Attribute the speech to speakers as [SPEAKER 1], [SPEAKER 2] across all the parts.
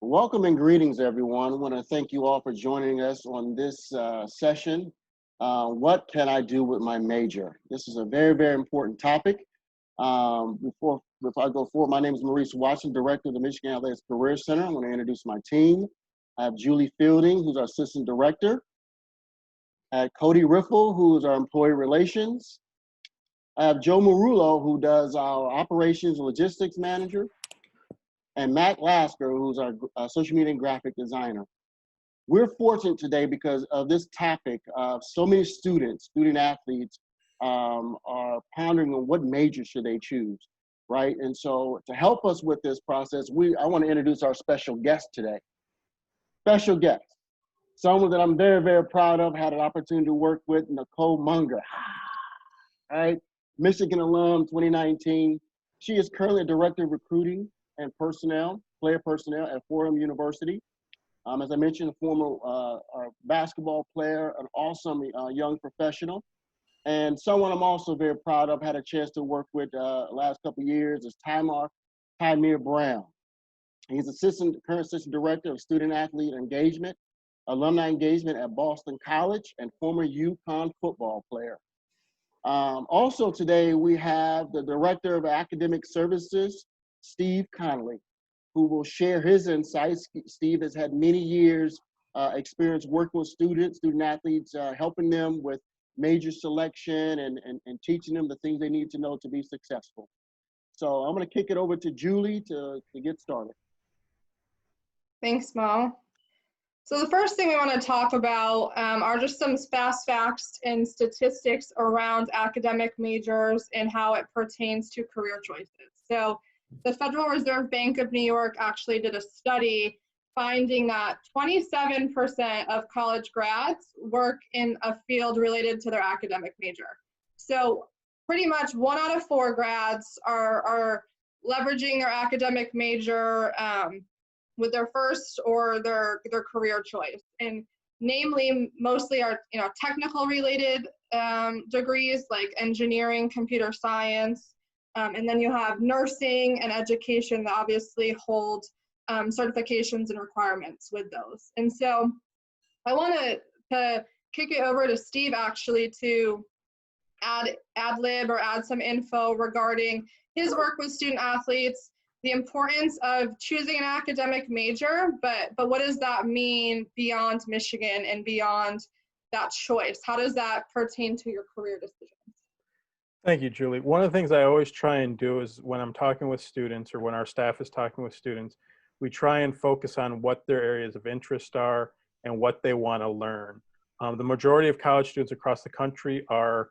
[SPEAKER 1] Welcome and greetings, everyone. I want to thank you all for joining us on this session. What can I do with my major? This is a very, very important topic. Before I go forward, my name is Maurice Watson, Director of the Michigan Athletics Career Center. I'm going to introduce my team. I have Julie Fielding, who's our Assistant Director. I have Cody Riffle, who's our Employee Relations. I have Joe Marullo, who does our Operations and Logistics Manager, and Matt Lasker, who's our social media and graphic designer. We're fortunate today because of this topic. So many students, student athletes, are pondering on what major should they choose, right? And so to help us with this process, I want to introduce our special guest today. Special guest, someone that I'm very, very proud of, had an opportunity to work with, Nicole Munger. All right, Michigan alum, 2019. She is currently a Director of Recruiting and player personnel at Fordham University. As I mentioned, a former basketball player, an awesome young professional, and someone I'm also very proud of, had a chance to work with last couple of years, is Tymir Brown. He's current assistant director of student athlete engagement, alumni engagement at Boston College, and former UConn football player. Also today, we have the Director of Academic Services, Steve Connolly, who will share his insights. Steve has had many years experience working with student athletes, helping them with major selection and teaching them the things they need to know to be successful. So I'm gonna kick it over to Julie to get started.
[SPEAKER 2] Thanks, Mo. So the first thing we want to talk about are just some fast facts and statistics around academic majors and how it pertains to career choices. So the Federal Reserve Bank of New York actually did a study finding that 27% of college grads work in a field related to their academic major. So pretty much 1 out of 4 grads are leveraging their academic major with their first or their career choice. And namely, mostly are technical related degrees like engineering, computer science, and then you have nursing and education that obviously hold certifications and requirements with those. And so I want to kick it over to Steve actually to ad lib or add some info regarding his work with student athletes, the importance of choosing an academic major, but what does that mean beyond Michigan and beyond that choice? How does that pertain to your career decisions?
[SPEAKER 3] Thank you, Julie. One of the things I always try and do is when I'm talking with students or when our staff is talking with students, we try and focus on what their areas of interest are and what they want to learn. The majority of college students across the country are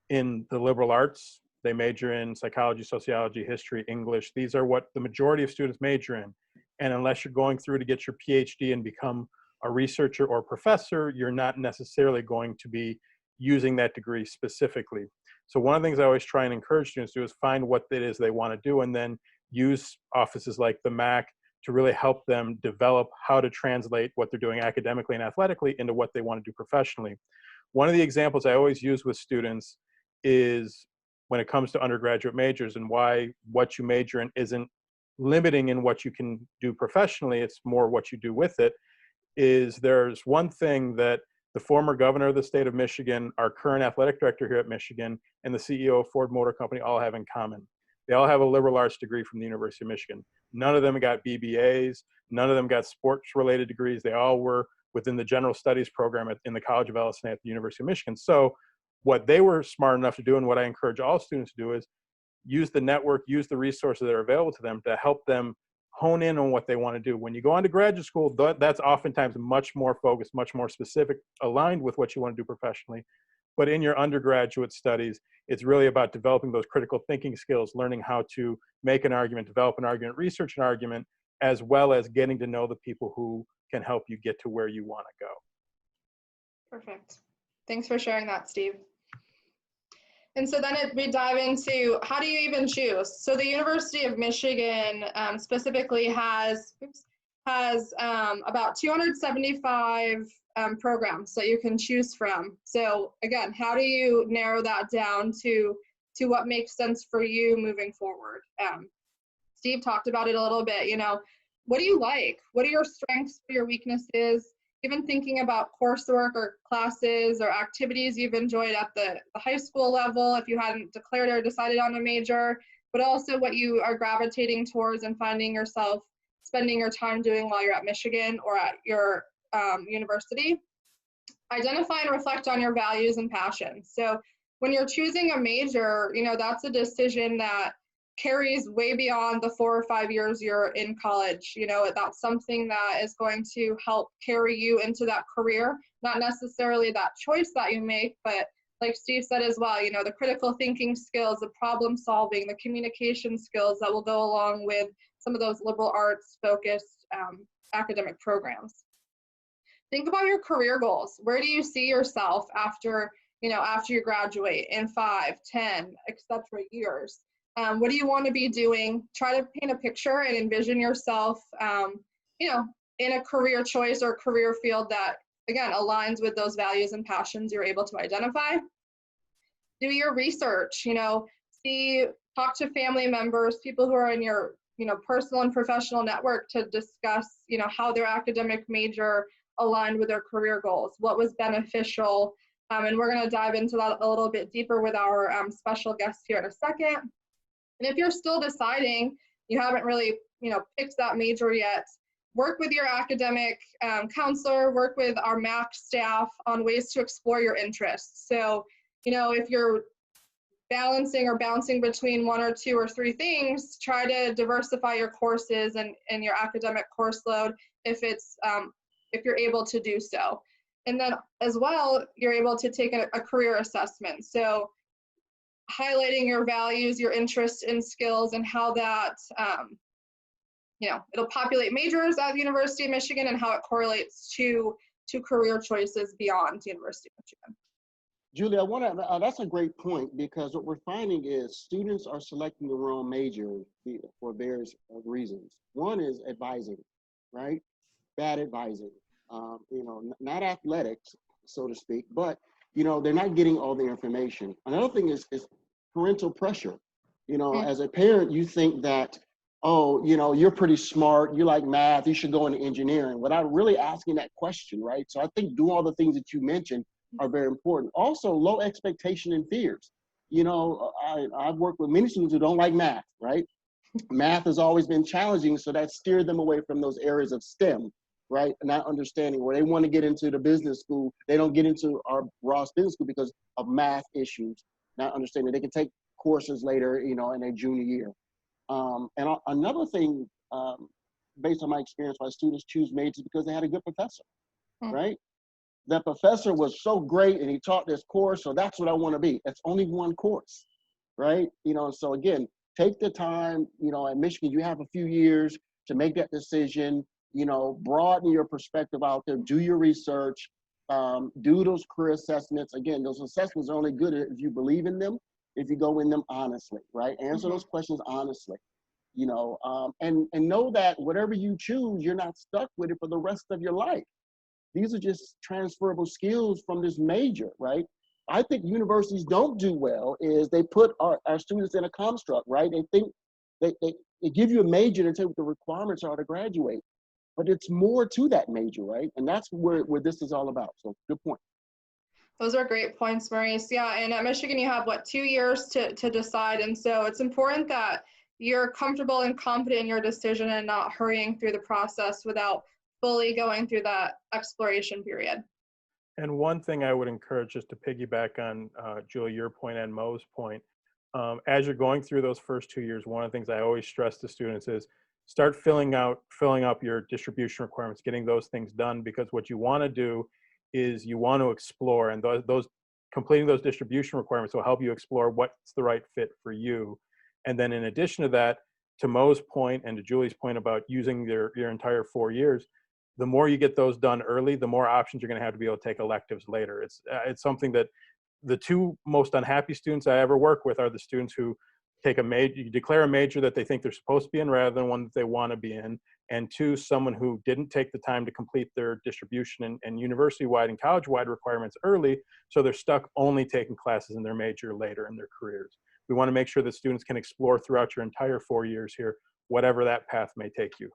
[SPEAKER 3] in the liberal arts. They major in psychology, sociology, history, English. These are what the majority of students major in. And unless you're going through to get your PhD and become a researcher or professor, you're not necessarily going to be using that degree specifically. So one of the things I always try and encourage students to do is find what it is they want to do and then use offices like the MACC to really help them develop how to translate what they're doing academically and athletically into what they want to do professionally. One of the examples I always use with students is when it comes to undergraduate majors and why what you major in isn't limiting in what you can do professionally, it's more what you do with it, is there's one thing that the former governor of the state of Michigan, our current athletic director here at Michigan, and the CEO of Ford Motor Company all have in common. They all have a liberal arts degree from the University of Michigan. None of them got BBAs. None of them got sports-related degrees. They all were within the general studies program in the College of LSNA at the University of Michigan. So what they were smart enough to do, and what I encourage all students to do, is use the network, use the resources that are available to them to help them hone in on what they want to do. When you go on to graduate school, that's oftentimes much more focused, much more specific, aligned with what you want to do professionally. But in your undergraduate studies, it's really about developing those critical thinking skills, learning how to make an argument, develop an argument, research an argument, as well as getting to know the people who can help you get to where you want to go.
[SPEAKER 2] Perfect. Thanks for sharing that, Steve. And so then we dive into how do you even choose? So the University of Michigan specifically has about 275 programs that you can choose from. So again, how do you narrow that down to what makes sense for you moving forward? Steve talked about it a little bit. what do you like? What are your strengths, what are your weaknesses? Even thinking about coursework or classes or activities you've enjoyed at the high school level if you hadn't declared or decided on a major, but also what you are gravitating towards and finding yourself spending your time doing while you're at Michigan or at your university. Identify and reflect on your values and passions. So when you're choosing a major, that's a decision that carries way beyond the 4 or 5 years you're in college. That's something that is going to help carry you into that career, not necessarily that choice that you make, but like Steve said as well, the critical thinking skills, the problem solving, the communication skills that will go along with some of those liberal arts focused academic programs. Think about your career goals. Where do you see yourself after you graduate in 5, 10, etc. years? What do you want to be doing? Try to paint a picture and envision yourself, in a career choice or career field that, again, aligns with those values and passions you're able to identify. Do your research, talk to family members, people who are in your, personal and professional network to discuss, how their academic major aligned with their career goals, what was beneficial. And we're going to dive into that a little bit deeper with our special guest here in a second. And if you're still deciding, you haven't really, picked that major yet, work with your academic counselor, work with our MACC staff on ways to explore your interests. So, if you're balancing or bouncing between 1 or 2 or 3 things, try to diversify your courses and your academic course load if you're able to do so. And then as well, you're able to take a career assessment. So highlighting your values, your interests and skills, and how that, it'll populate majors at the University of Michigan and how it correlates to career choices beyond the University of Michigan.
[SPEAKER 1] Julie, that's a great point, because what we're finding is students are selecting the wrong major for various reasons. One is advising, right? Bad advising, not athletics, so to speak, but, they're not getting all the information. Another thing is parental pressure. As a parent, you think that, oh, you're pretty smart, you like math, you should go into engineering, without really asking that question, right? So I think doing all the things that you mentioned are very important. Also, low expectation and fears. I've worked with many students who don't like math, right? Math has always been challenging, so that steered them away from those areas of STEM, right? Not understanding where they want to get into the business school, they don't get into our Ross Business School because of math issues, not understanding they can take courses later, in their junior year. And another thing, based on my experience, why students choose majors because they had a good professor, right? That professor was so great and he taught this course, so that's what I want to be. It's only one course, right? So again, take the time, at Michigan, you have a few years to make that decision, broaden your perspective out there, do your research, do those career assessments. Again, those assessments are only good if you believe in them, if you go in them honestly, right? Answer those questions honestly, and know that whatever you choose, you're not stuck with it for the rest of your life. These are just transferable skills from this major, right? I think universities don't do well is they put our students in a construct, right? They think they give you a major and tell you what the requirements are to graduate, but it's more to that major, right? And that's where this is all about. So good point.
[SPEAKER 2] Those are great points, Maurice. Yeah, and at Michigan, you have 2 years to decide. And so it's important that you're comfortable and confident in your decision and not hurrying through the process without fully going through that exploration period.
[SPEAKER 3] And one thing I would encourage, just to piggyback on Julie, your point and Mo's point, as you're going through those first 2 years, one of the things I always stress to students is start filling up your distribution requirements, getting those things done, because what you want to do is you want to explore, and those completing those distribution requirements will help you explore what's the right fit for you. And then in addition to that, to Mo's point and to Julie's point about using your entire 4 years, the more you get those done early, the more options you're going to have to be able to take electives later. It's something that the 2 most unhappy students I ever work with are the students who take a major, you declare a major that they think they're supposed to be in rather than one that they want to be in. And 2, someone who didn't take the time to complete their distribution and university-wide and college-wide requirements early, so they're stuck only taking classes in their major later in their careers. We want to make sure that students can explore throughout your entire 4 years here, whatever that path may take you.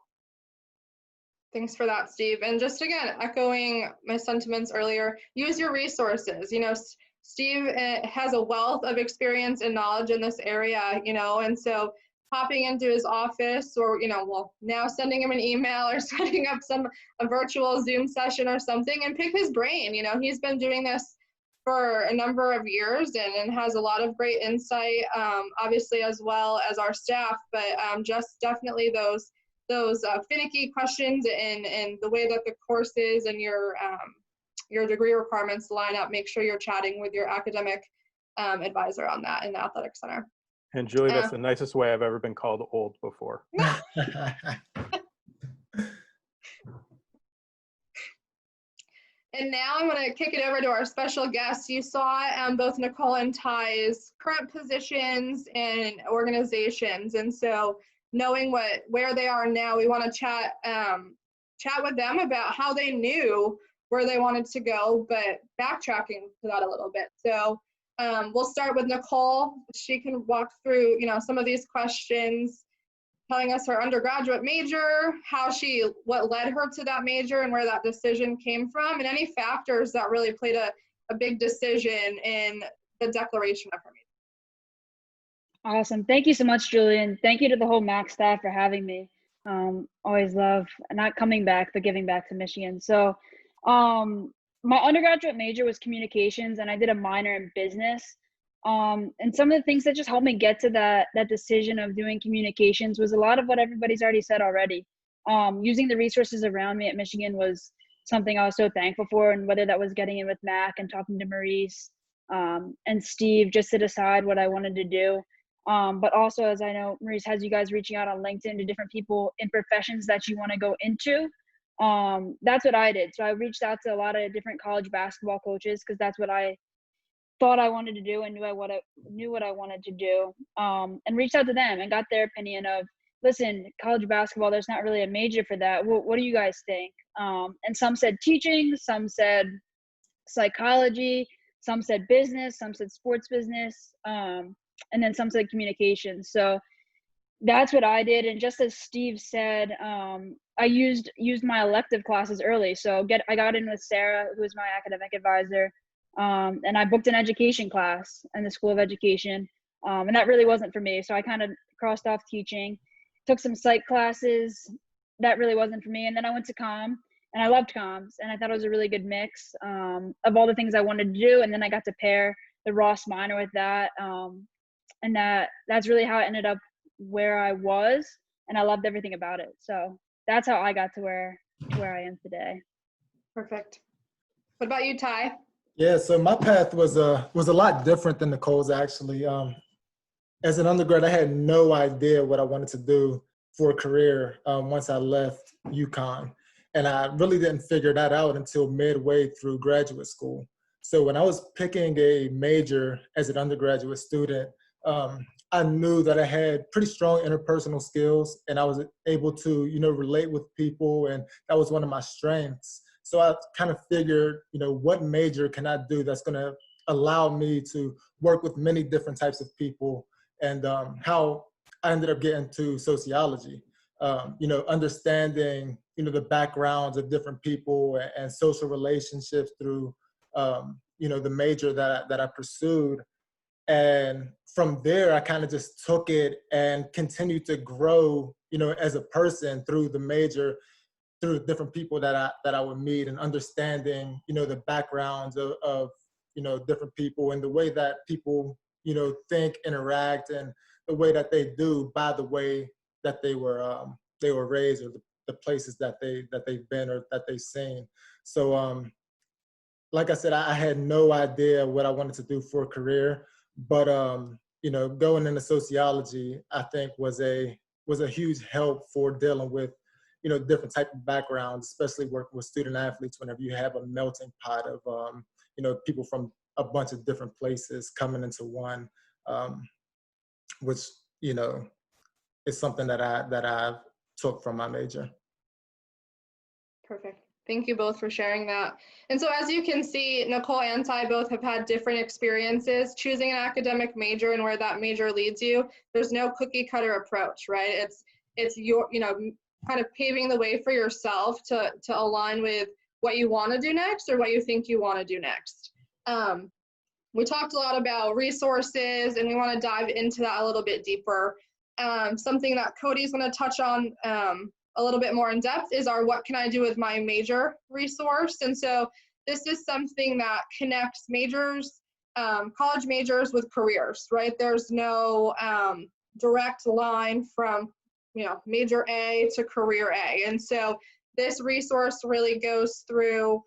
[SPEAKER 2] Thanks for that, Steve. And just again, echoing my sentiments earlier, use your resources. Steve has a wealth of experience and knowledge in this area, and so popping into his office or, well, now sending him an email or setting up a virtual Zoom session or something and pick his brain. He's been doing this for a number of years and has a lot of great insight, obviously, as well as our staff, but just definitely those finicky questions and the way that the courses and your degree requirements line up, make sure you're chatting with your academic advisor on that in the athletic center.
[SPEAKER 3] And Julie, that's the nicest way I've ever been called old before.
[SPEAKER 2] And now I'm going to kick it over to our special guests. You saw both Nicole and Ty's current positions and organizations, and so knowing where they are now, we want to chat with them about how they knew where they wanted to go, but backtracking to that a little bit. So we'll start with Nicole. She can walk through, some of these questions, telling us her undergraduate major, what led her to that major and where that decision came from, and any factors that really played a big decision in the declaration of her major.
[SPEAKER 4] Awesome. Thank you so much, Julian. Thank you to the whole MACC staff for having me. Always love not coming back, but giving back to Michigan. So my undergraduate major was communications, and I did a minor in business. And some of the things that just helped me get to that decision of doing communications was a lot of what everybody's already said already. Using the resources around me at Michigan was something I was so thankful for, and whether that was getting in with MACC and talking to Maurice and Steve just to decide what I wanted to do. But also, as I know, Maurice has you guys reaching out on LinkedIn to different people in professions that you want to go into. That's what I did. So I reached out to a lot of different college basketball coaches because that's what I thought I wanted to do and knew what I wanted to do, and reached out to them and got their opinion of, listen, college basketball, there's not really a major for that. What do you guys think? And some said teaching, some said psychology, some said business, some said sports business, and then some said communications. So that's what I did. And just as Steve said, I used my elective classes early. So I got in with Sarah, who was my academic advisor. And I booked an education class in the School of Education, and that really wasn't for me. So I kind of crossed off teaching, took some psych classes. That really wasn't for me. And then I went to comm, and I loved comms, and I thought it was a really good mix of all the things I wanted to do. And then I got to pair the Ross minor with that, and that's really how I ended up where I was, and I loved everything about it. So that's how I got to where I am today.
[SPEAKER 2] Perfect. What about you, Ty?
[SPEAKER 5] Yeah, so my path was a lot different than Nicole's, actually. As an undergrad, I had no idea what I wanted to do for a career once I left UConn. And I really didn't figure that out until midway through graduate school. So when I was picking a major as an undergraduate student, I knew that I had pretty strong interpersonal skills, and I was able to, relate with people, and that was one of my strengths. So I kind of figured, what major can I do that's going to allow me to work with many different types of people, and how I ended up getting to sociology, understanding, the backgrounds of different people and social relationships through, the major that I pursued. And from there, I kind of just took it and continued to grow, as a person through the major, through different people that I would meet, and understanding, the backgrounds of different people and the way that people, think, interact, and the way that they do by the way that they were raised, or the places that they've been or that they've seen. So, like I said, I had no idea what I wanted to do for a career, but going into sociology, I think was a huge help for dealing with different type of backgrounds, especially working with student athletes whenever you have a melting pot of, people from a bunch of different places coming into one, which, is something that I took from my major.
[SPEAKER 2] Perfect. Thank you both for sharing that. And so as you can see, Nicole and Ty both have had different experiences choosing an academic major and where that major leads you. There's no cookie cutter approach, right? It's your, kind of paving the way for yourself to align with what you want to do next or what you think you want to do next. We talked a lot about resources, and we want to dive into that a little bit deeper. Something that Cody's going to touch on a little bit more in depth is our What Can I Do With My Major resource. And so this is something that connects majors, college majors with careers, right? There's no direct line from, major A to career A. And so this resource really goes through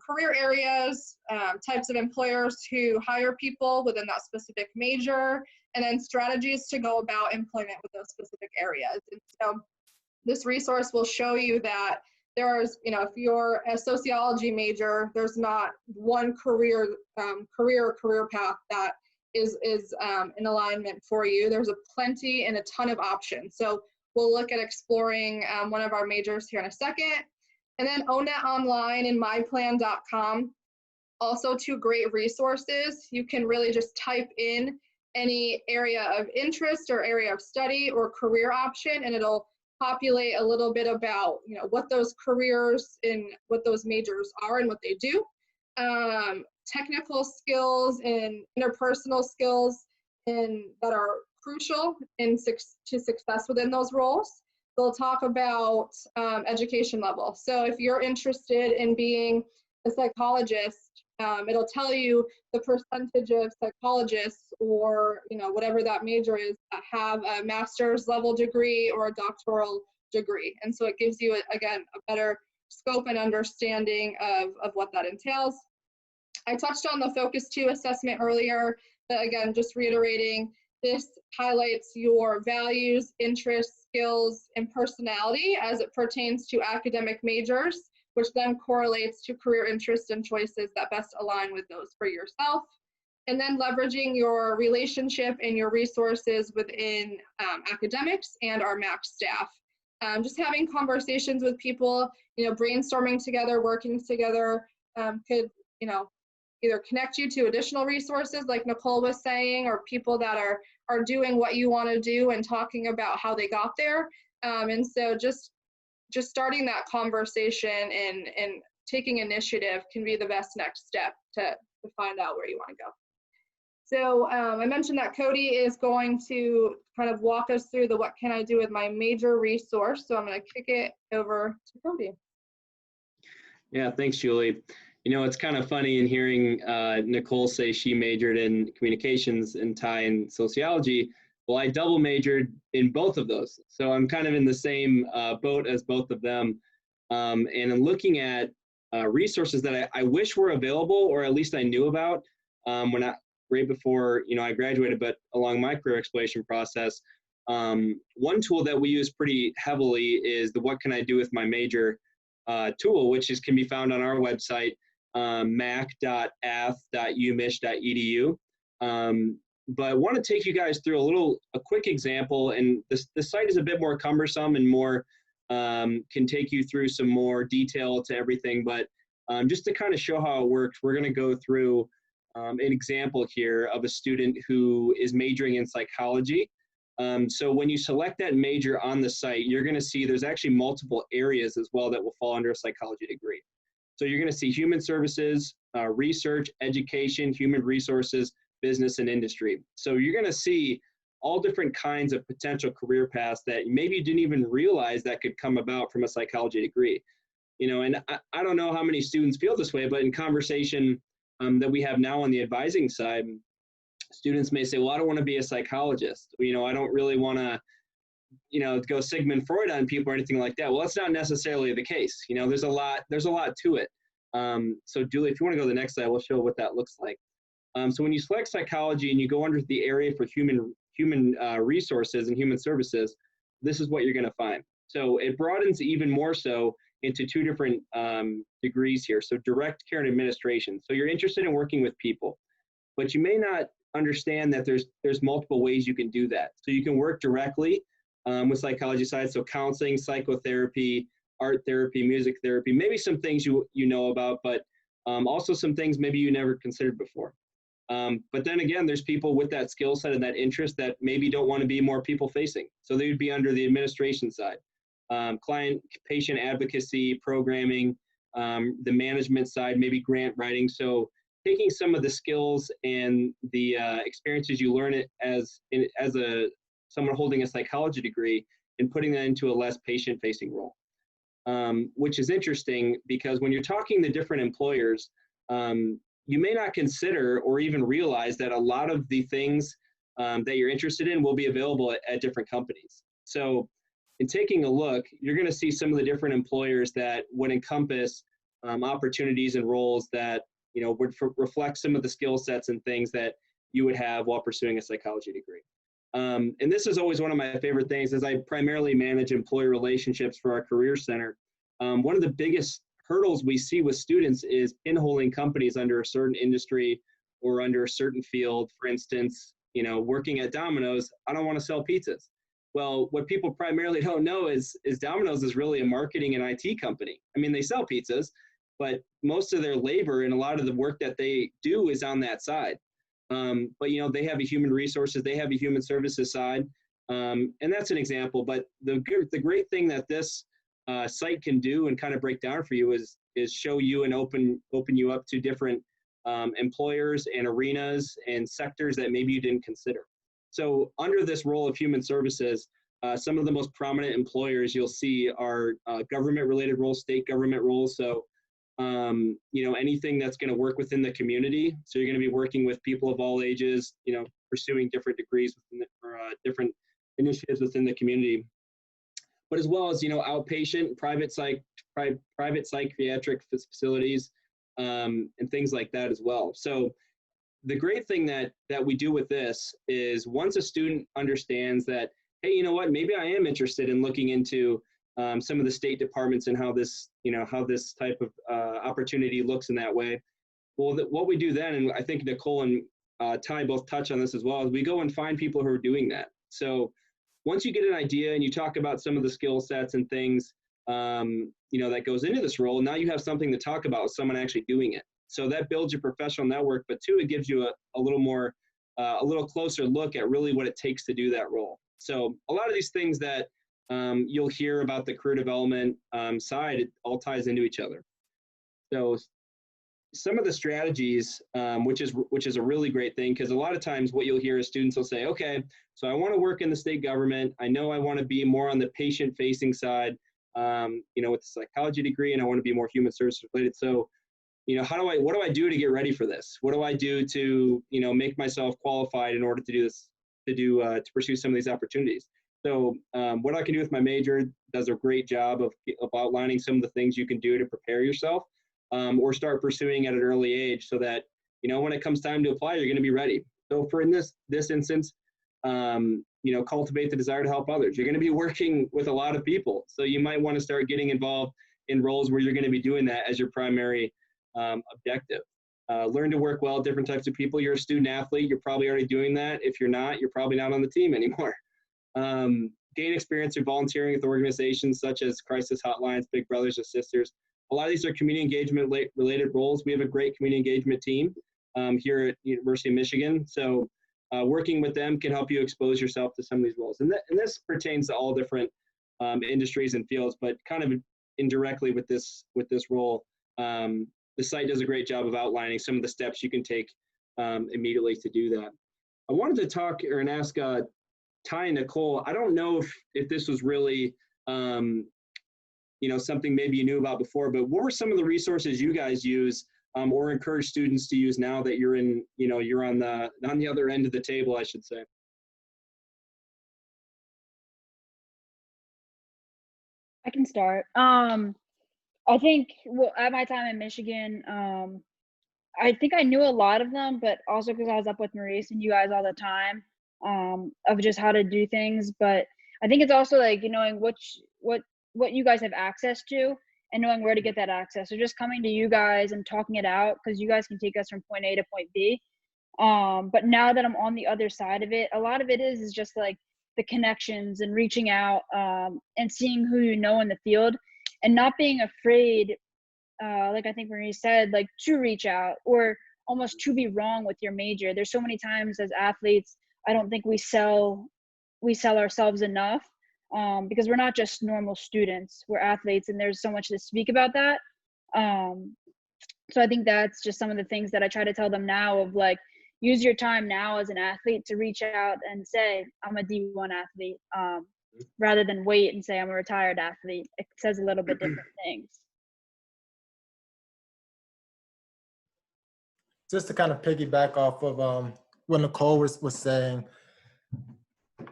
[SPEAKER 2] career areas, types of employers who hire people within that specific major, and then strategies to go about employment with those specific areas. And so this resource will show you that there's, if you're a sociology major, there's not one career path that is in alignment for you. There's a plenty and a ton of options. So we'll look at exploring one of our majors here in a second. And then ONET Online and myplan.com, also two great resources. You can really just type in any area of interest or area of study or career option, and it'll populate a little bit about what those careers and what those majors are and what they do. Technical skills and interpersonal skills that are crucial to success within those roles. They'll talk about education level. So if you're interested in being a psychologist, it'll tell you the percentage of psychologists or whatever that major is that have a master's level degree or a doctoral degree. And so it gives you, again, a better scope and understanding of what that entails. I touched on the Focus 2 assessment earlier, but again, just reiterating, this highlights your values, interests, skills, and personality as it pertains to academic majors, which then correlates to career interests and choices that best align with those for yourself. And then leveraging your relationship and your resources within academics and our MACC staff. Just having conversations with people, brainstorming together, working together could, either connect you to additional resources like Nicole was saying, or people that are doing what you want to do and talking about how they got there. And so just starting that conversation and taking initiative can be the best next step to find out where you want to go. So I mentioned that Cody is going to kind of walk us through the What Can I Do With My Major resource. So I'm going to kick it over to Cody.
[SPEAKER 6] Yeah, thanks, Julie. It's kind of funny in hearing Nicole say she majored in communications and Ty in sociology. Well, I double majored in both of those. So I'm kind of in the same boat as both of them. And in looking at resources that I wish were available, or at least I knew about right before, I graduated, but along my career exploration process, one tool that we use pretty heavily is the What Can I Do With My Major tool, which can be found on our website, mac.ath.umich.edu. But I want to take you guys through a quick example, and the site is a bit more cumbersome and more can take you through some more detail to everything, but just to kind of show how it works, we're going to go through an example here of a student who is majoring in psychology. So when you select that major on the site, you're going to see there's actually multiple areas as well that will fall under a psychology degree. So you're going to see human services, research, education, human resources, business, and industry. So you're going to see all different kinds of potential career paths that maybe you didn't even realize that could come about from a psychology degree. And I don't know how many students feel this way, but in conversation that we have now on the advising side, students may say, well, I don't want to be a psychologist. I don't really want to, go Sigmund Freud on people or anything like that. Well, that's not necessarily the case. There's a lot to it. So Julie, if you want to go to the next slide, we'll show what that looks like. So when you select psychology and you go under the area for human resources and human services, this is what you're going to find. So it broadens even more so into two different degrees here. So direct care and administration. So you're interested in working with people, but you may not understand that there's multiple ways you can do that. So you can work directly with psychology side. So counseling, psychotherapy, art therapy, music therapy, maybe some things you know about, but also some things maybe you never considered before. But then again, there's people with that skill set and that interest that maybe don't want to be more people facing. So they would be under the administration side. client patient advocacy, programming, the management side, maybe grant writing. So taking some of the skills and the experiences you learn it as someone holding a psychology degree and putting that into a less patient-facing role, which is interesting because when you're talking to different employers, you may not consider or even realize that a lot of the things that you're interested in will be available at different companies. So in taking a look, you're going to see some of the different employers that would encompass opportunities and roles that would reflect some of the skill sets and things that you would have while pursuing a psychology degree. And this is always one of my favorite things, as I primarily manage employee relationships for our Career Center. One of the biggest hurdles we see with students is pinholing companies under a certain industry or under a certain field. For instance, working at Domino's, I don't want to sell pizzas. Well, what people primarily don't know is Domino's is really a marketing and IT company. I mean, they sell pizzas, but most of their labor and a lot of the work that they do is on that side. But they have a human resources, they have a human services side, and that's an example. But the great thing that this site can do and kind of break down for you is show you and open you up to different employers and arenas and sectors that maybe you didn't consider. So under this role of human services, some of the most prominent employers you'll see are government-related roles, state government roles. So anything that's going to work within the community. So you're going to be working with people of all ages, pursuing different degrees within or different initiatives within the community. But as well as, outpatient, private psychiatric facilities, and things like that as well. So the great thing that we do with this is once a student understands that, hey, you know what, maybe I am interested in looking into some of the state departments and how this type of opportunity looks in that way. Well, what we do then, and I think Nicole and Ty both touch on this as well, is we go and find people who are doing that. So once you get an idea and you talk about some of the skill sets and things, that goes into this role, now you have something to talk about with someone actually doing it. So that builds your professional network, but two, it gives you a little more, a little closer look at really what it takes to do that role. So a lot of these things that you'll hear about the career development side, it all ties into each other. So some of the strategies, which is a really great thing, because a lot of times what you'll hear is students will say, okay, so I want to work in the state government. I know I want to be more on the patient-facing side, with the psychology degree, and I want to be more human services related. So, what do I do to get ready for this? What do I do to, make myself qualified in order to do this, to pursue some of these opportunities? So what I can do with my major does a great job of outlining some of the things you can do to prepare yourself, or start pursuing at an early age so that, when it comes time to apply, you're going to be ready. So for in this instance, cultivate the desire to help others. You're going to be working with a lot of people. So you might want to start getting involved in roles where you're going to be doing that as your primary objective. Learn to work well with different types of people. You're a student athlete. You're probably already doing that. If you're not, you're probably not on the team anymore. Gain experience through volunteering with organizations such as crisis hotlines, Big Brothers and Sisters. A lot of these are community engagement related roles. We have a great community engagement team here at University of Michigan. So working with them can help you expose yourself to some of these roles. And this pertains to all different industries and fields, but kind of indirectly with this role, the site does a great job of outlining some of the steps you can take immediately to do that. I wanted to talk and ask Ty and Nicole, I don't know if this was really, something maybe you knew about before, but what were some of the resources you guys use or encourage students to use now that you're in, you're on the other end of the table, I should say?
[SPEAKER 4] I can start. I think, at my time in Michigan, I think I knew a lot of them, but also because I was up with Maurice and you guys all the time, of just how to do things. But I think it's also like, knowing what you guys have access to and knowing where to get that access. So just coming to you guys and talking it out, because you guys can take us from point A to point B. But now that I'm on the other side of it, a lot of it is just like the connections and reaching out, and seeing who you know in the field and not being afraid, like I think Marie said, like to reach out or almost to be wrong with your major. There's so many times as athletes, I don't think we sell ourselves enough. because we're not just normal students, we're athletes, and there's so much to speak about that. So I think that's just some of the things that I try to tell them now of like, use your time now as an athlete to reach out and say, I'm a D1 athlete, rather than wait and say I'm a retired athlete. It says a little bit different things.
[SPEAKER 5] Just to kind of piggyback off of what Nicole was saying,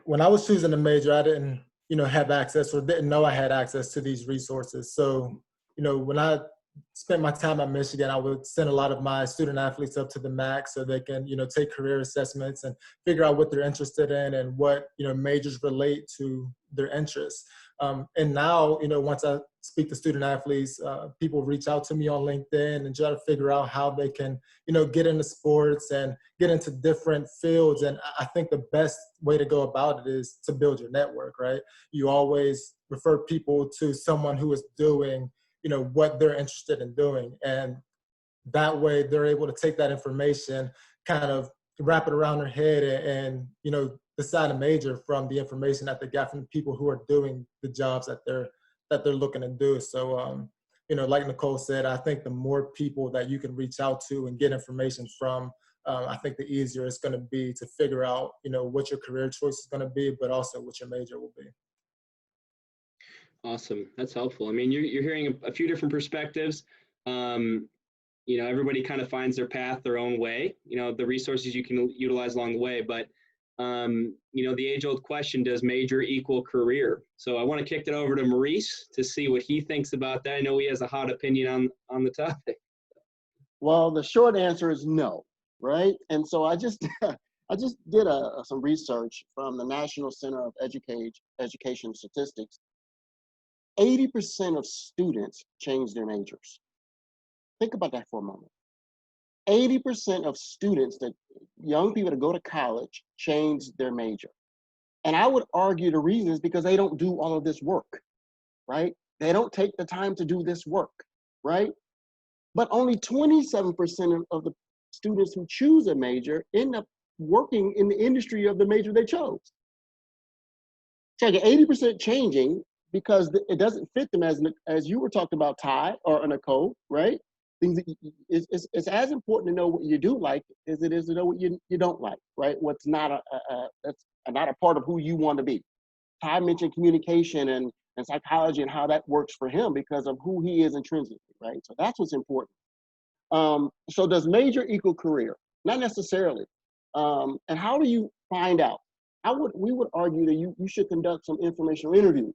[SPEAKER 5] when I was choosing a major, I didn't, have access or didn't know I had access to these resources. So, when I spent my time at Michigan, I would send a lot of my student athletes up to the MACC so they can, take career assessments and figure out what they're interested in and what, majors relate to their interests. And now, once I speak to student athletes, people reach out to me on LinkedIn and try to figure out how they can, get into sports and get into different fields. And I think the best way to go about it is to build your network, right? You always refer people to someone who is doing, what they're interested in doing. And that way they're able to take that information, kind of wrap it around their head and decide a major from the information that they got from the people who are doing the jobs that they're looking to do. So, like Nicole said, I think the more people that you can reach out to and get information from, I think the easier it's going to be to figure out, what your career choice is going to be, but also what your major will be.
[SPEAKER 6] Awesome. That's helpful. I mean, you're hearing a few different perspectives. Everybody kind of finds their path their own way, the resources you can utilize along the way. But, the age-old question, does major equal career? So I want to kick it over to Maurice to see what he thinks about that. I know he has a hot opinion on the topic.
[SPEAKER 1] Well, the short answer is no, right? And so I just did some research from the National Center of Education Statistics. 80% of students change their majors. Think about that for a moment. 80% of students, that young people that go to college, change their major. And I would argue the reason is because they don't do all of this work, right? They don't take the time to do this work, right? But only 27% of the students who choose a major end up working in the industry of the major they chose. So like 80% changing because it doesn't fit them, as you were talking about, Ty or Nicole, right? Things that it's as important to know what you do like as it is to know what you don't like, right? What's not that's not a part of who you want to be. Ty mentioned communication and psychology and how that works for him because of who he is intrinsically, right? So that's what's important. So does major equal career? Not necessarily. And how do you find out? We would argue that you should conduct some informational interviews,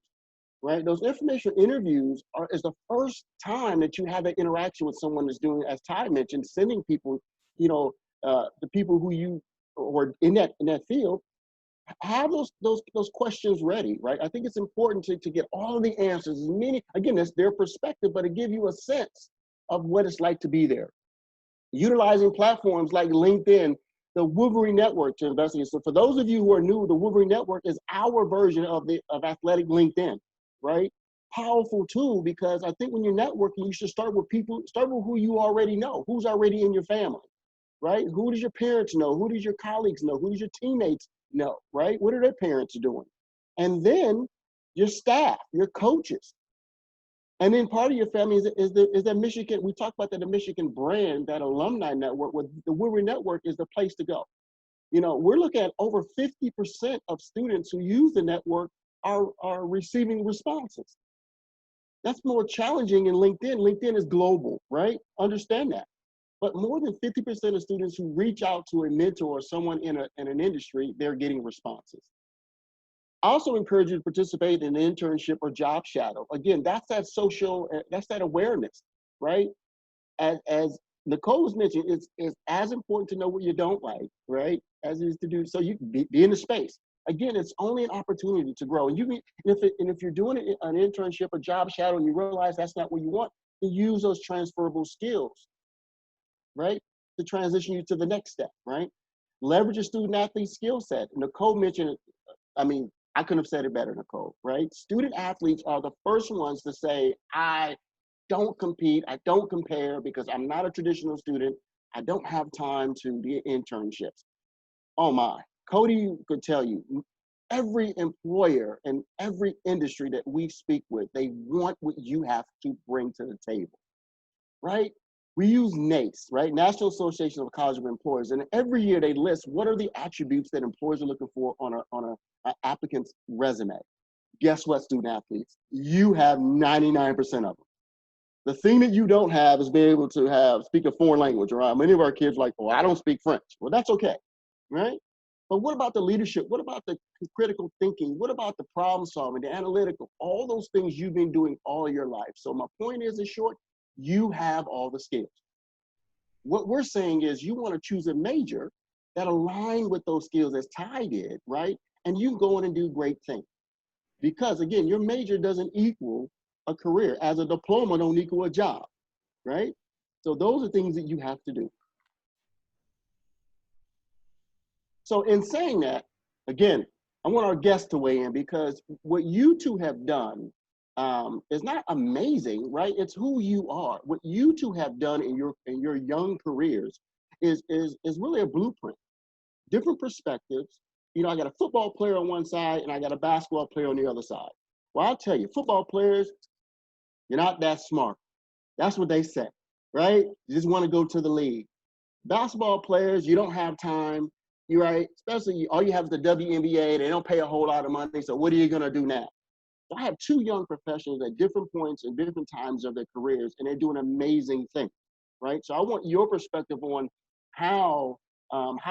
[SPEAKER 1] right? Those informational interviews is the first time that you have that interaction with someone that's doing, as Ty mentioned, sending people, the people who you or in that field, have those questions ready, right? I think it's important to get all of the answers, as many, again, that's their perspective, but to give you a sense of what it's like to be there. Utilizing platforms like LinkedIn, the Wolverine Network to investigate. So for those of you who are new, the Wolverine Network is our version of athletic LinkedIn, right? Powerful tool, because I think when you're networking, you should start with who you already know, who's already in your family, right? Who does your parents know? Who does your colleagues know? Who does your teammates know, right? What are their parents doing? And then your staff, your coaches. And then part of your family is that Michigan, we talk about that, the Michigan brand, that alumni network, where the Wolverine Network is the place to go. We're looking at over 50% of students who use the network are receiving responses. That's more challenging in LinkedIn. LinkedIn is global, right? Understand that. But more than 50% of students who reach out to a mentor or someone in an industry, they're getting responses. I also encourage you to participate in an internship or job shadow. Again, that's that awareness, right? As Nicole was mentioning, it's as important to know what you don't like, right? As it is to do, so you can be in the space. Again, it's only an opportunity to grow. And if you're doing an internship or job shadow and you realize that's not what you want, to use those transferable skills, right? To transition you to the next step, right? Leverage your student athlete skill set. Nicole mentioned, I couldn't have said it better, Nicole, right? Student athletes are the first ones to say, I don't compete, I don't compare because I'm not a traditional student. I don't have time to do internships. Oh my, Cody could tell you, every employer and every industry that we speak with, they want what you have to bring to the table, right? We use NACE, right? National Association of College Employers, and every year they list what are the attributes that employers are looking for on a applicant's resume. Guess what, student athletes? You have 99% of them. The thing that you don't have is being able to speak a foreign language, right? Many of our kids are like, oh, I don't speak French. Well, that's okay, right? But what about the leadership? What about the critical thinking? What about the problem solving, the analytical, all those things you've been doing all your life? So my point is, in short, you have all the skills. What we're saying is you want to choose a major that align with those skills as Ty did, right? And you go in and do great things. Because again, your major doesn't equal a career, as a diploma don't equal a job, right? So those are things that you have to do. So in saying that, again, I want our guests to weigh in, because what you two have done is not amazing, right? It's who you are. What you two have done in your young careers is really a blueprint. Different perspectives. You know, I got a football player on one side and I got a basketball player on the other side. Well, I'll tell you, football players, you're not that smart. That's what they say, right? You just want to go to the league. Basketball players, you don't have time. You're right. Especially all you have is the WNBA. They don't pay a whole lot of money. So what are you going to do now? So I have two young professionals at different points and different times of their careers, and they're doing amazing things, right? So I want your perspective on how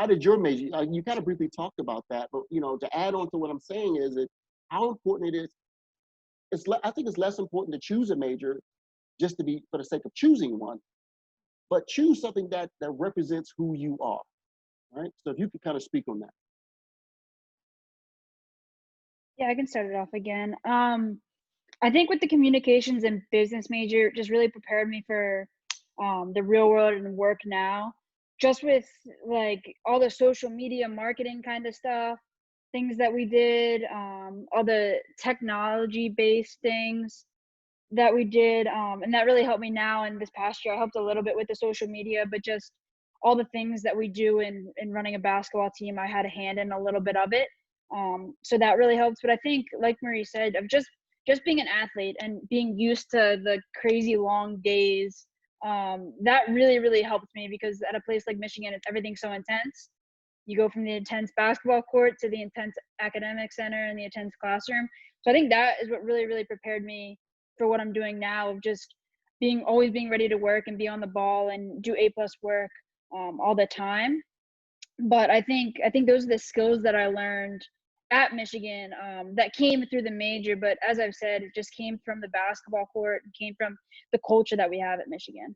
[SPEAKER 1] did your major, you kind of briefly talked about that, but you know, to add on to what I'm saying is that how important it is. I think it's less important to choose a major just to be for the sake of choosing one, but choose something that represents who you are, right? So if you could kind of speak on that.
[SPEAKER 4] Yeah, I can start it off again. I think with the communications and business major, just really prepared me for the real world and work now. Just with like all the social media marketing kind of stuff, things that we did, all the technology based things that we did, and that really helped me now. And this past year, I helped a little bit with the social media, but just all the things that we do in running a basketball team, I had a hand in a little bit of it. So that really helps. But I think, like Marie said, of just being an athlete and being used to the crazy long days, that really helped me, because at a place like Michigan, everything's so intense. You go from the intense basketball court to the intense academic center and the intense classroom. So I think that is what really prepared me for what I'm doing now, of just always being ready to work and be on the ball and do A+ work all the time. But I think those are the skills that I learned at Michigan that came through the major. But as I've said, it just came from the basketball court and came from the culture that we have at Michigan.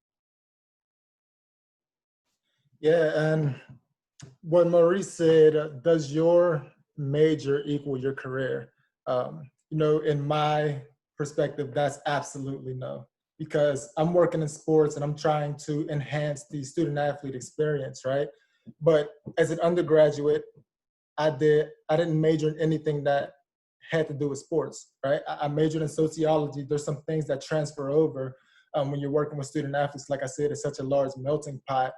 [SPEAKER 5] Yeah, and what Maurice said, does your major equal your career? You know, in my perspective, that's absolutely no, because I'm working in sports and I'm trying to enhance the student athlete experience, right? But as an undergraduate, I didn't major in anything that had to do with sports, right? I majored in sociology. There's some things that transfer over when you're working with student athletes. Like I said, it's such a large melting pot,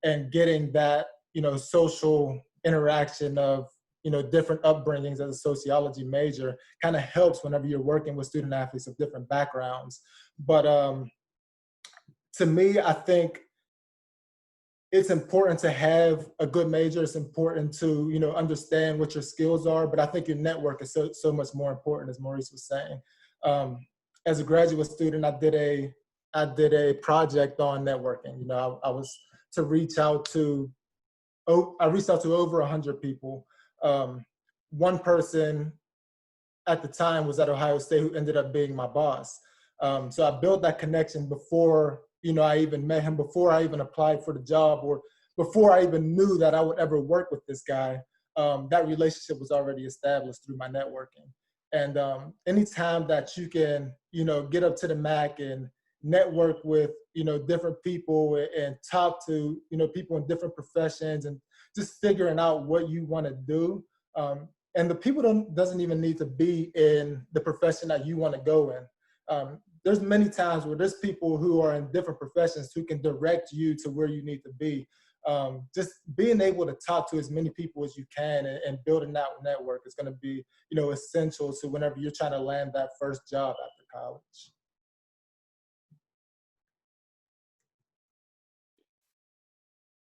[SPEAKER 5] and getting that, you know, social interaction of, you know, different upbringings as a sociology major kind of helps whenever you're working with student athletes of different backgrounds. But to me, I think it's important to have a good major. It's important to, you know, understand what your skills are, but I think your network is so much more important, as Maurice was saying. As a graduate student, I did a project on networking. You know, I reached out to over 100 people. One person at the time was at Ohio State who ended up being my boss. So I built that connection before, you know, I even met him, before I even applied for the job, or before I even knew that I would ever work with this guy. That relationship was already established through my networking. And anytime that you can, you know, get up to the MACC and network with, you know, different people and talk to, you know, people in different professions and just figuring out what you want to do. And the people doesn't even need to be in the profession that you want to go in. There's many times where there's people who are in different professions who can direct you to where you need to be. just being able to talk to as many people as you can and building that network is going to be, essential to whenever you're trying to land that first job after college.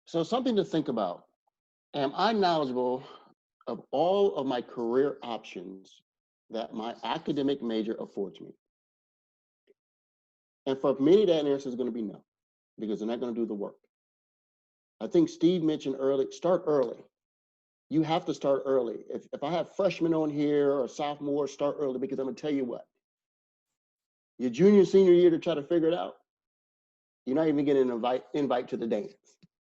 [SPEAKER 1] So something to think about. Am I knowledgeable of all of my career options that my academic major affords me? And for many, that answer is going to be no, because they're not going to do the work. I think Steve mentioned early, start early. You have to start early. If I have freshmen on here or sophomores, start early, because I'm going to tell you what, your junior, senior year to try to figure it out, you're not even getting an invite to the dance.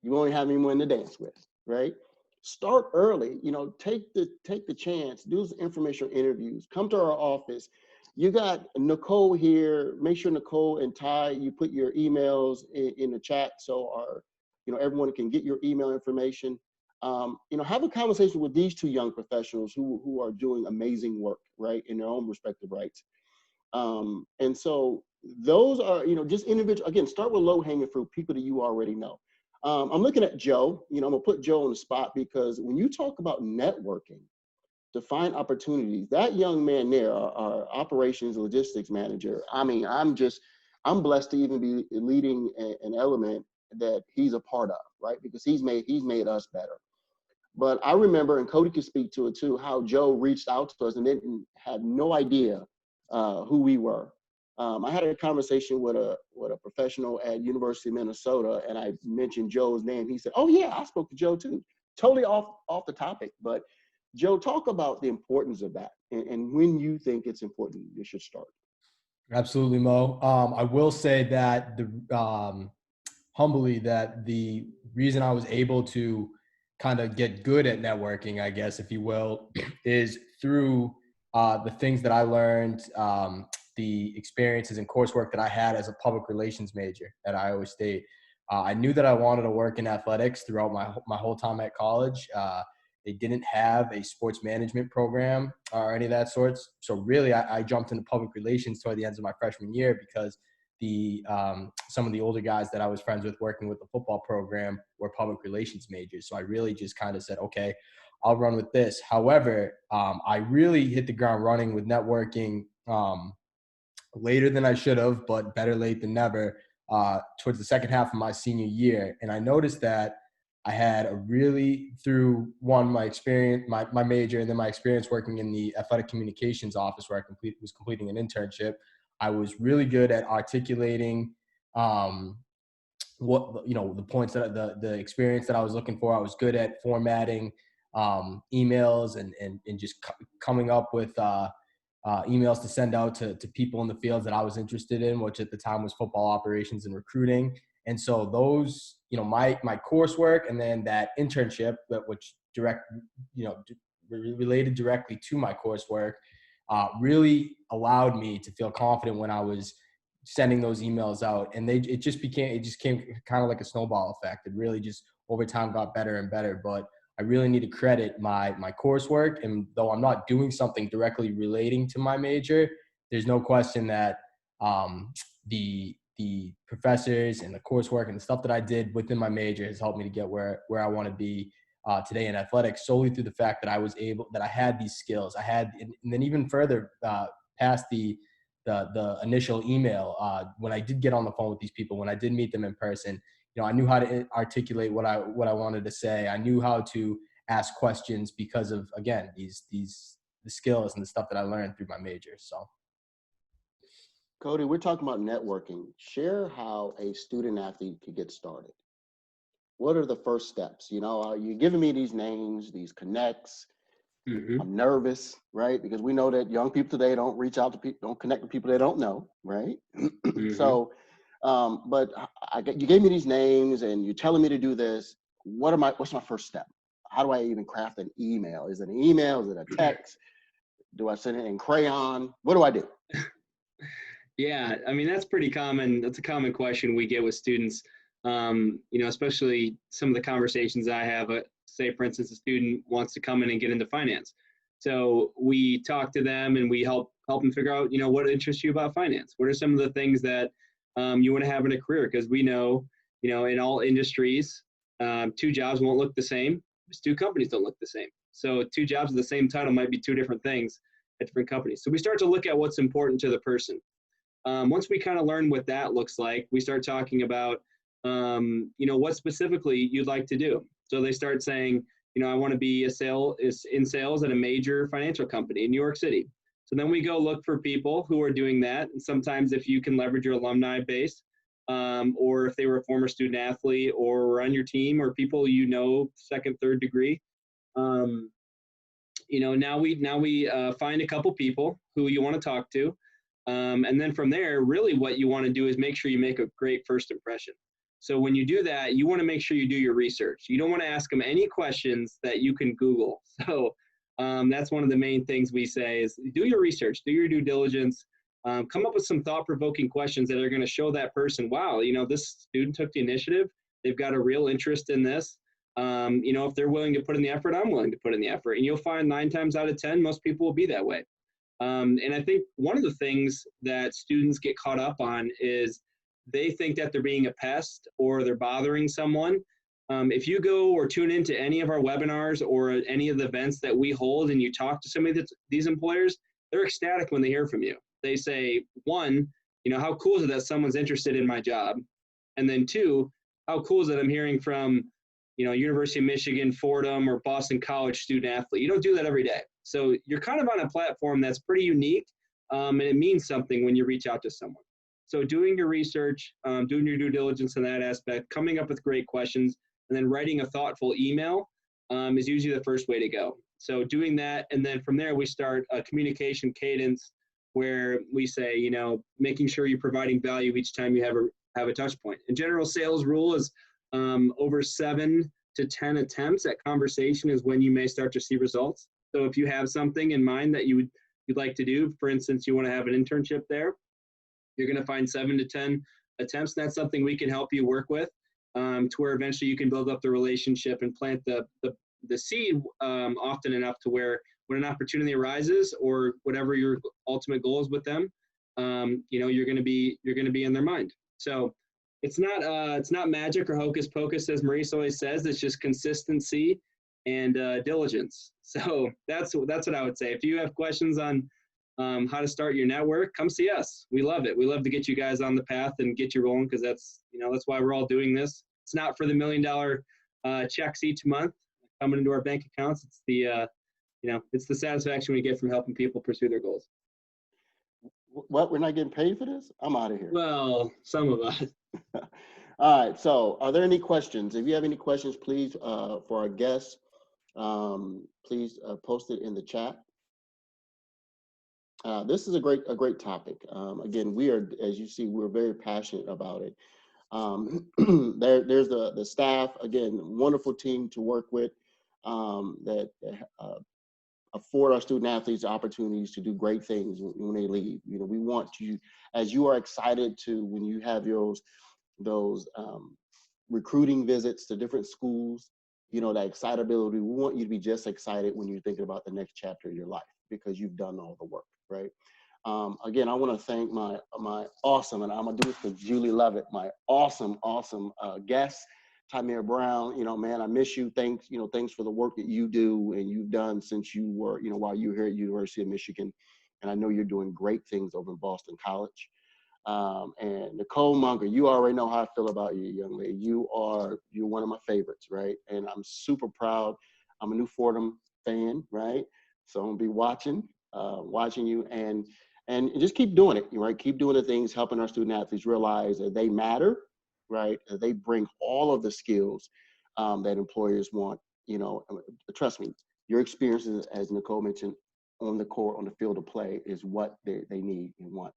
[SPEAKER 1] You won't have anyone to dance with, right? Start early, take the chance, do some informational interviews, come to our office. You got Nicole here. Make sure Nicole and Ty, you put your emails in the chat so everyone can get your email information. Have a conversation with these two young professionals who are doing amazing work, right, in their own respective rights. And so those are, just individual, again, start with low hanging fruit, people that you already know. I'm looking at Joe, I'm gonna put Joe on the spot, because when you talk about networking to find opportunities, that young man there, our operations logistics manager, I'm blessed to even be leading an element that he's a part of, right? Because he's made us better. But I remember, and Cody could speak to it too, how Joe reached out to us and had no idea who we were. I had a conversation with a professional at University of Minnesota, and I mentioned Joe's name. He said, "Oh yeah, I spoke to Joe too." Totally off the topic, but Joe, talk about the importance of that, and when you think it's important, you should start.
[SPEAKER 7] Absolutely, Mo. I will say that humbly that the reason I was able to kind of get good at networking, I guess, if you will, is through the things that I learned, the experiences and coursework that I had as a public relations major at Iowa State. I knew that I wanted to work in athletics throughout my whole time at college. They didn't have a sports management program or any of that sorts. So really, I jumped into public relations toward the end of my freshman year because some of the older guys that I was friends with working with the football program were public relations majors. So I really just kind of said, okay, I'll run with this. However, I really hit the ground running with networking later than I should have, but better late than never, towards the second half of my senior year. And I noticed that I had through my experience, my major, and then my experience working in the athletic communications office where I was completing an internship, I was really good at articulating the points that the experience that I was looking for. I was good at formatting emails and just coming up with emails to send out to people in the fields that I was interested in, which at the time was football operations and recruiting. And so those, my coursework and then that internship, which related directly to my coursework, really allowed me to feel confident when I was sending those emails out. And it just came kind of like a snowball effect. It really just over time got better and better. But I really need to credit my coursework. And though I'm not doing something directly relating to my major, there's no question that the professors and the coursework and the stuff that I did within my major has helped me to get where I want to be today in athletics, solely through the fact that I had these skills. And then even further past the initial email, when I did get on the phone with these people, when I did meet them in person, I knew how to articulate what I wanted to say. I knew how to ask questions because of, again, the skills and the stuff that I learned through my major. So,
[SPEAKER 1] Cody, we're talking about networking. Share how a student athlete could get started. What are the first steps? You're giving me these names, these connects. Mm-hmm. I'm nervous, right? Because we know that young people today don't reach out to people, don't connect with people they don't know, right? Mm-hmm. So, but you gave me these names and you're telling me to do this. What's my first step? How do I even craft an email? Is it an email? Is it a text? Do I send it in crayon? What do I do?
[SPEAKER 6] Yeah, that's pretty common. That's a common question we get with students. Especially some of the conversations I have, say for instance, a student wants to come in and get into finance. So we talk to them and we help them figure out, what interests you about finance? What are some of the things that you want to have in a career? Because we know, in all industries, Two jobs won't look the same. Because two companies don't look the same. So two jobs with the same title might be two different things at different companies. So we start to look at what's important to the person. Once we kind of learn what that looks like, we start talking about, what specifically you'd like to do. So they start saying, I want to be in sales at a major financial company in New York City. So then we go look for people who are doing that. And sometimes if you can leverage your alumni base, or if they were a former student athlete or were on your team, or people second, third degree, now we find a couple people who you want to talk to. And then from there, really what you want to do is make sure you make a great first impression. So when you do that, you want to make sure you do your research. You don't want to ask them any questions that you can Google. So that's one of the main things we say is do your research, do your due diligence, come up with some thought-provoking questions that are going to show that person, wow, this student took the initiative. They've got a real interest in this. If they're willing to put in the effort, I'm willing to put in the effort. And you'll find 9 times out of 10, most people will be that way. And I think one of the things that students get caught up on is they think that they're being a pest or they're bothering someone. If you go or tune into any of our webinars or any of the events that we hold and you talk to some of these employers, they're ecstatic when they hear from you. They say, one, how cool is it that someone's interested in my job? And then two, how cool is it I'm hearing from, University of Michigan, Fordham, or Boston College student athlete. You don't do that every day. So you're kind of on a platform that's pretty unique, and it means something when you reach out to someone. So doing your research, doing your due diligence in that aspect, coming up with great questions, and then writing a thoughtful email is usually the first way to go. So doing that, and then from there we start a communication cadence where we say, making sure you're providing value each time you have a touch point. And general sales rule is over 7 to 10 attempts at conversation is when you may start to see results. So if you have something in mind that you'd like to do, for instance, you want to have an internship there, you're going to find 7 to 10 attempts. That's something we can help you work with to where eventually you can build up the relationship and plant the seed often enough to where when an opportunity arises or whatever your ultimate goal is with them, you're going to be in their mind. So it's not magic or hocus pocus, as Maurice always says. It's just consistency and diligence. So that's what I would say. If you have questions on how to start your network, come see us. We love it. We love to get you guys on the path and get you rolling because that's why we're all doing this. It's not for the $1 million checks each month coming into our bank accounts. It's it's the satisfaction we get from helping people pursue their goals.
[SPEAKER 1] What? We're not getting paid for this? I'm out of here.
[SPEAKER 6] Well, some of us.
[SPEAKER 1] All right. So are there any questions? If you have any questions, please, for our guests, please post it in the chat. This is a great topic. Again, we are, as you see, we're very passionate about it. There's the staff, again, wonderful team to work with that afford our student athletes opportunities to do great things when they leave. We want you, as you are excited to, when you have those recruiting visits to different schools, that excitability, we want you to be just excited when you're thinking about the next chapter of your life because you've done all the work, right? Again, I want to thank my awesome, and I'm gonna do this for Julie Levitt, my awesome guest, Tamir Brown. Man, I miss you. Thanks for the work that you do and you've done since you were, while you were here at University of Michigan, and I know you're doing great things over in Boston College. And Nicole Munger, you already know how I feel about you, young lady. You're one of my favorites, right? And I'm super proud. I'm a new Fordham fan, right? So I'm gonna be watching you and just keep doing it, right? Keep doing the things, helping our student athletes realize that they matter, right? That they bring all of the skills that employers want. Trust me, your experiences, as Nicole mentioned, on the court, on the field of play, is what they need and want.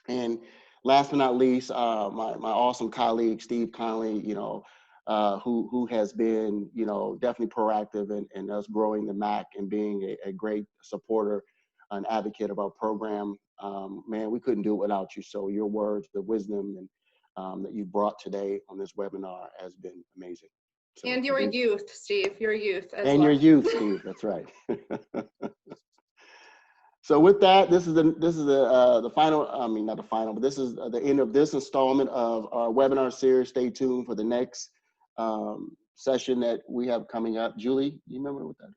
[SPEAKER 1] And last but not least, my awesome colleague, Steve Conley, who has been, definitely proactive in us growing the MACC and being a great supporter, an advocate of our program. Man, we couldn't do it without you. So your words, the wisdom and that you brought today on this webinar has been amazing. So,
[SPEAKER 2] and your youth, Steve, your youth as
[SPEAKER 1] and
[SPEAKER 2] well.
[SPEAKER 1] your youth, Steve, that's right. So with that, this is the final, not the final, but this is the end of this installment of our webinar series. Stay tuned for the next session that we have coming up. Julie, you remember what that is?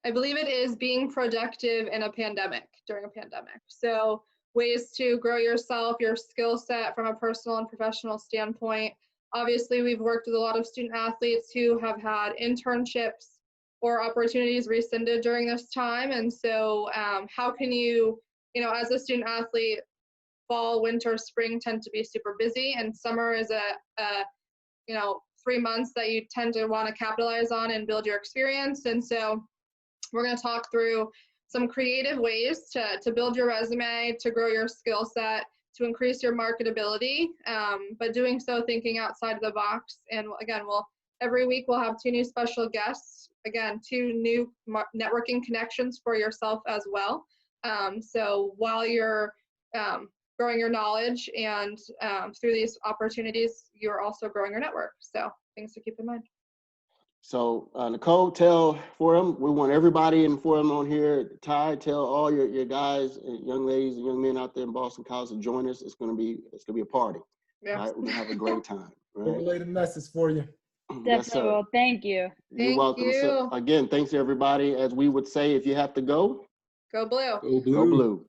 [SPEAKER 2] I believe it is being productive in a pandemic, during a pandemic. So ways to grow yourself, your skill set from a personal and professional standpoint. Obviously, we've worked with a lot of student athletes who have had internships or opportunities rescinded during this time. And so how can you, as a student athlete, fall, winter, spring tend to be super busy, and summer is a 3 months that you tend to want to capitalize on and build your experience. And so we're going to talk through some creative ways to build your resume, to grow your skill set, to increase your marketability, but doing so thinking outside of the box. And again, every week we'll have 2 new special guests, again, 2 new networking connections for yourself as well. So while you're growing your knowledge and through these opportunities, you're also growing your network. So things to keep in mind.
[SPEAKER 1] So Nicole, tell Forum, we want everybody in Forum on here. Ty, tell all your guys and young ladies and young men out there in Boston College to join us. It's gonna be a party.
[SPEAKER 2] Yeah.
[SPEAKER 1] Right? We're gonna have a great time.
[SPEAKER 5] We'll
[SPEAKER 1] Right?
[SPEAKER 5] relay the message for you.
[SPEAKER 1] Yes,
[SPEAKER 4] Definitely
[SPEAKER 1] sir.
[SPEAKER 4] will. Thank you.
[SPEAKER 1] You're welcome. So, again, thanks to everybody. As we would say, if you have to go,
[SPEAKER 2] Go blue.
[SPEAKER 6] Go Blue.
[SPEAKER 1] go blue.